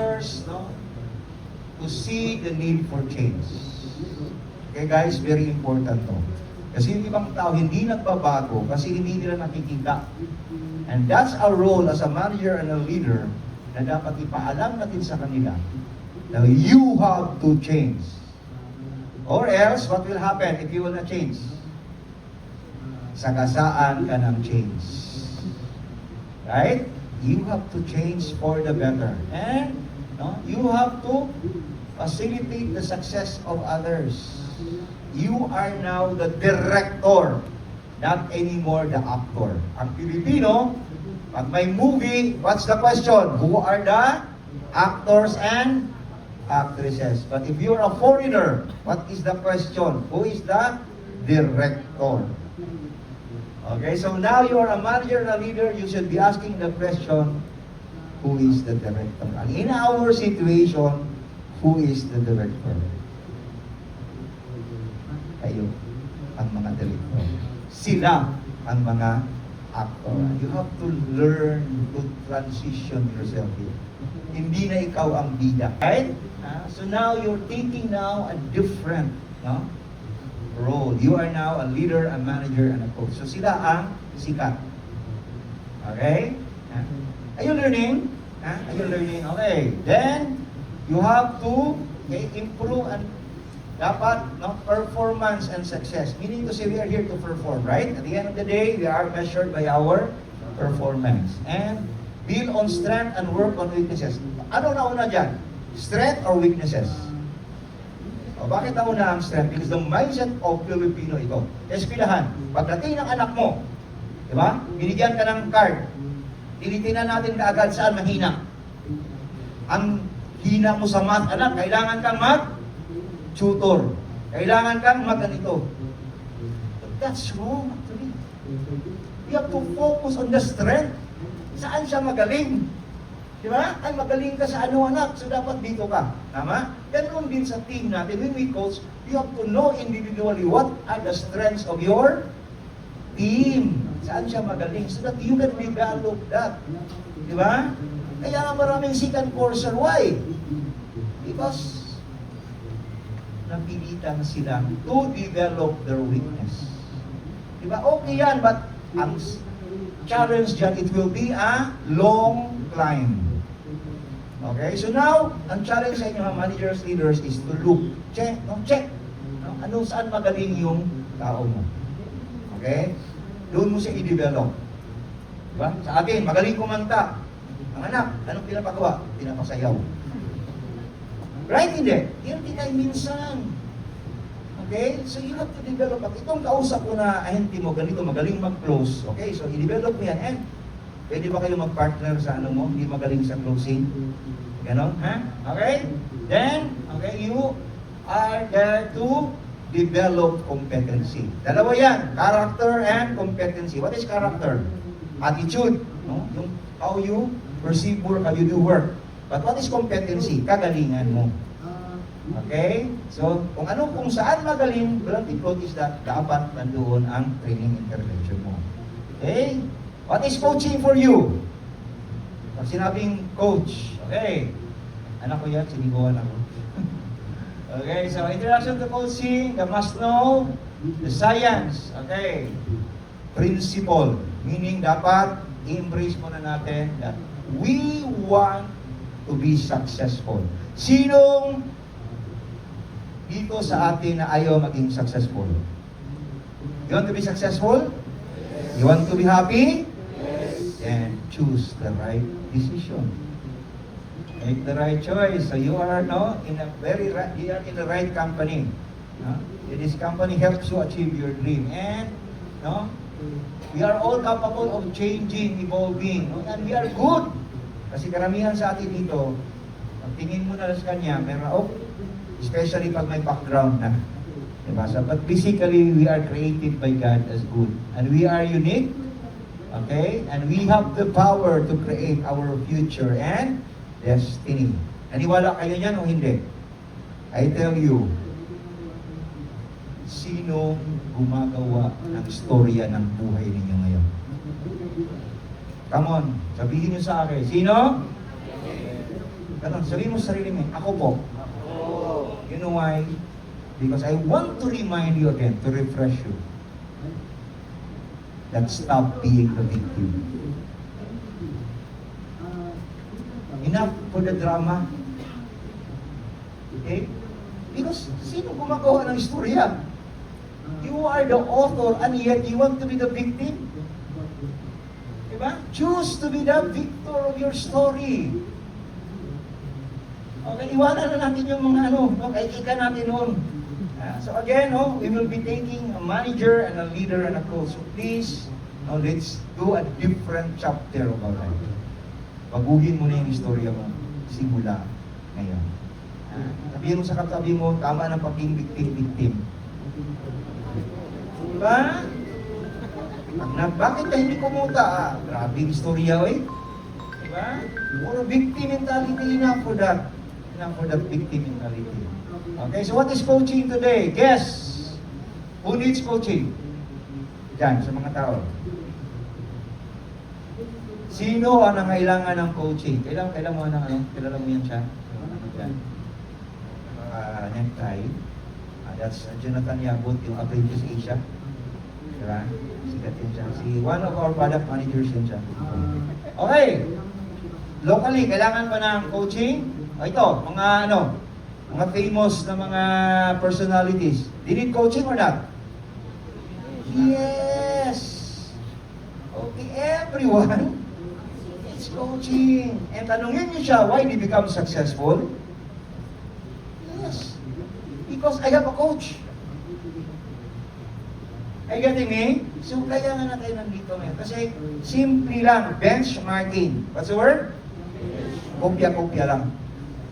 others, no, to see the need for change. Okay guys, very important to. Kasi yung ibang tao hindi nagbabago kasi hindi nila nakikita. And that's our role as a manager and a leader na dapat ipaalam natin sa kanila na you have to change. Or else, what will happen if you will not change? Sagasaan ka ng change. Right? You have to change for the better. And no, you have to facilitate the success of others. You are now the director, not anymore the actor. Ang Pilipino, pag may movie, what's the question? Who are the actors and actresses? But if you're a foreigner, what is the question? Who is the director? Okay, so now you are a manager and a leader, you should be asking the question, who is the director? And in our situation, who is the director? Kayo, ang mga director. Sila, ang mga actor. You have to learn to transition yourself here. Hindi na ikaw ang bida. Right? So now you're taking now a different, no, role. You are now a leader, a manager, and a coach. So sila ang sikat. Okay? Are you learning? Are you learning? Okay. Then, you have to improve and dapat, no, performance and success. Meaning to say we are here to perform, right? At the end of the day, we are measured by our performance. And build on strength and work on weaknesses. Ano na una dyan? Strength or weaknesses? O, bakit nauna ang strength? Because the mindset of Filipino ito. Espilahan, pagdating ng anak mo, di ba? Binigyan ka ng card. Tinitingnan natin kaagad saan mahina. Ang hina mo sa math, anak, kailangan kang tutor. Kailangan kang ganito. But that's wrong actually. You have to focus on the strength. Saan siya magaling? Di ba? Ay, magaling ka sa ano, anak. So, dapat dito ka. Tama? Ganun din sa team natin. When we coach, you have to know individually what are the strengths of your team. Saan siya magaling? So that you can develop that. Di ba? Kaya nga maraming second courser. Why? Because napilitan sila to develop their weakness. Diba? Okay yan, but ang challenge dyan, it will be a long climb. Okay? So now, ang challenge sa inyo, managers, leaders, is to look, check. No? Ano, saan magaling yung tao mo? Okay? Doon mo siya i-develop. Diba? Sa akin, magaling kumanta. Ang anak, anong pinapagawa? Pinapasayaw. Right? Hindi. Yan din ay minsan. Okay? So you have to develop. At itong kausap ko na ahente mo, ganito, magaling mag-close. Okay? So i-develop mo yan. And pwede ba kayo mag-partner sa ano mo? Hindi magaling sa closing? Ganon? Ha? Okay? Then, okay, you are there to develop competency. Dalawa yan. Character and competency. What is character? Attitude. No? Yung how you perceive work, how you do work. But what is competency? Kagalingan mo. Okay? So, kung saan magaling, bluntly put is that dapat nandoon ang training intervention mo. Okay? What is coaching for you? Pag sinabing coach, okay. Anak ko yan, siniguan ako. Okay, so introduction to coaching, you must know the science. Okay. Principle. Meaning, dapat i-embrace muna natin that we want to be successful. Sinong dito sa atin na ayaw maging successful? You want to be successful? Yes. You want to be happy? Yes. And choose the right decision. Make the right choice. So you are in a you are in the right company. This company helps you achieve your dream. And we are all capable of changing, evolving, and we are good. Kasi karamihan sa atin dito, pag tingin mo na sa kanya, meron, especially pag may background na. Diba? So, but basically, we are created by God as good. And we are unique. Okay? And we have the power to create our future and destiny. Naniwala kayo niyan o hindi? I tell you, sino gumagawa ng storya ng buhay ninyo ngayon? Come on, sabihin niyo sa akin. Sino? Ano, sabihin mo sa sarili mo, ako po. You know why? Because I want to remind you again, to refresh you, that stop being the victim. Enough for the drama. Okay? Because sino gumagawa ng istorya? You are the author and yet you want to be the victim. Diba? Choose to be the victor of your story. Okay, iwanan na natin yung mga kaikikan natin noon. So again, we will be taking a manager and a leader and a coach. So please, let's do a different chapter of our life. Baguhin mo na yung istorya mo. Simula ngayon. Sabihin mo sa katabi mo, tama ng pagiging victim. Diba? Bakit ka hindi kumuta? Grabe yung istorya, Diba? Puro victim mentality, enough for that. Enough for that victim mentality. Okay, so what is coaching today? Guess! Who needs coaching? Diyan, sa mga tao. Sino ang nangailangan ng coaching? Kailan mo kilala mo yan siya? Yan. Necktie. That's Jonathan Yabut, yung Apprentice Asia. Diba? Sikat yun siya. One of our product managers yun siya. Okay. Locally, kailangan ba ng coaching? Ito, mga famous na mga personalities. They need coaching or not? Yes! Okay, everyone needs coaching. And tanungin niyo siya, why they become successful? Yes. Because I have a coach. Are you getting me? So, kaya nga na tayo nandito ngayon. Kasi, simple lang, benchmarking. What's the word? Kopya-kopya lang.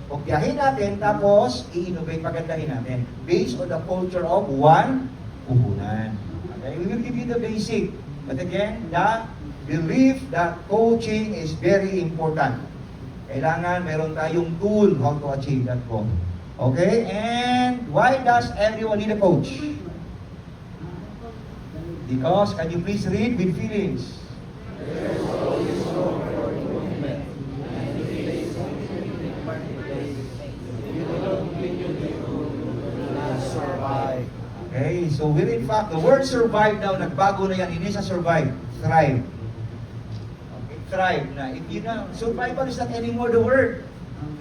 Kopyahin natin, tapos i-innovate, pagandahin natin. Based on the culture of one puhunan. Okay? We will give you the basic. But again, the belief that coaching is very important. Kailangan meron tayong tool how to achieve that goal. Okay? And why does everyone need a coach? Because, can you please read with feelings? Okay, so we're in fact, the word survive now, nagbago na yan, hindi sa survive, thrive. Okay, thrive na. If you know, survival is not anymore the word.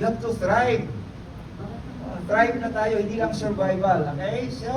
You have to thrive. Thrive na tayo, hindi lang survival. Okay, so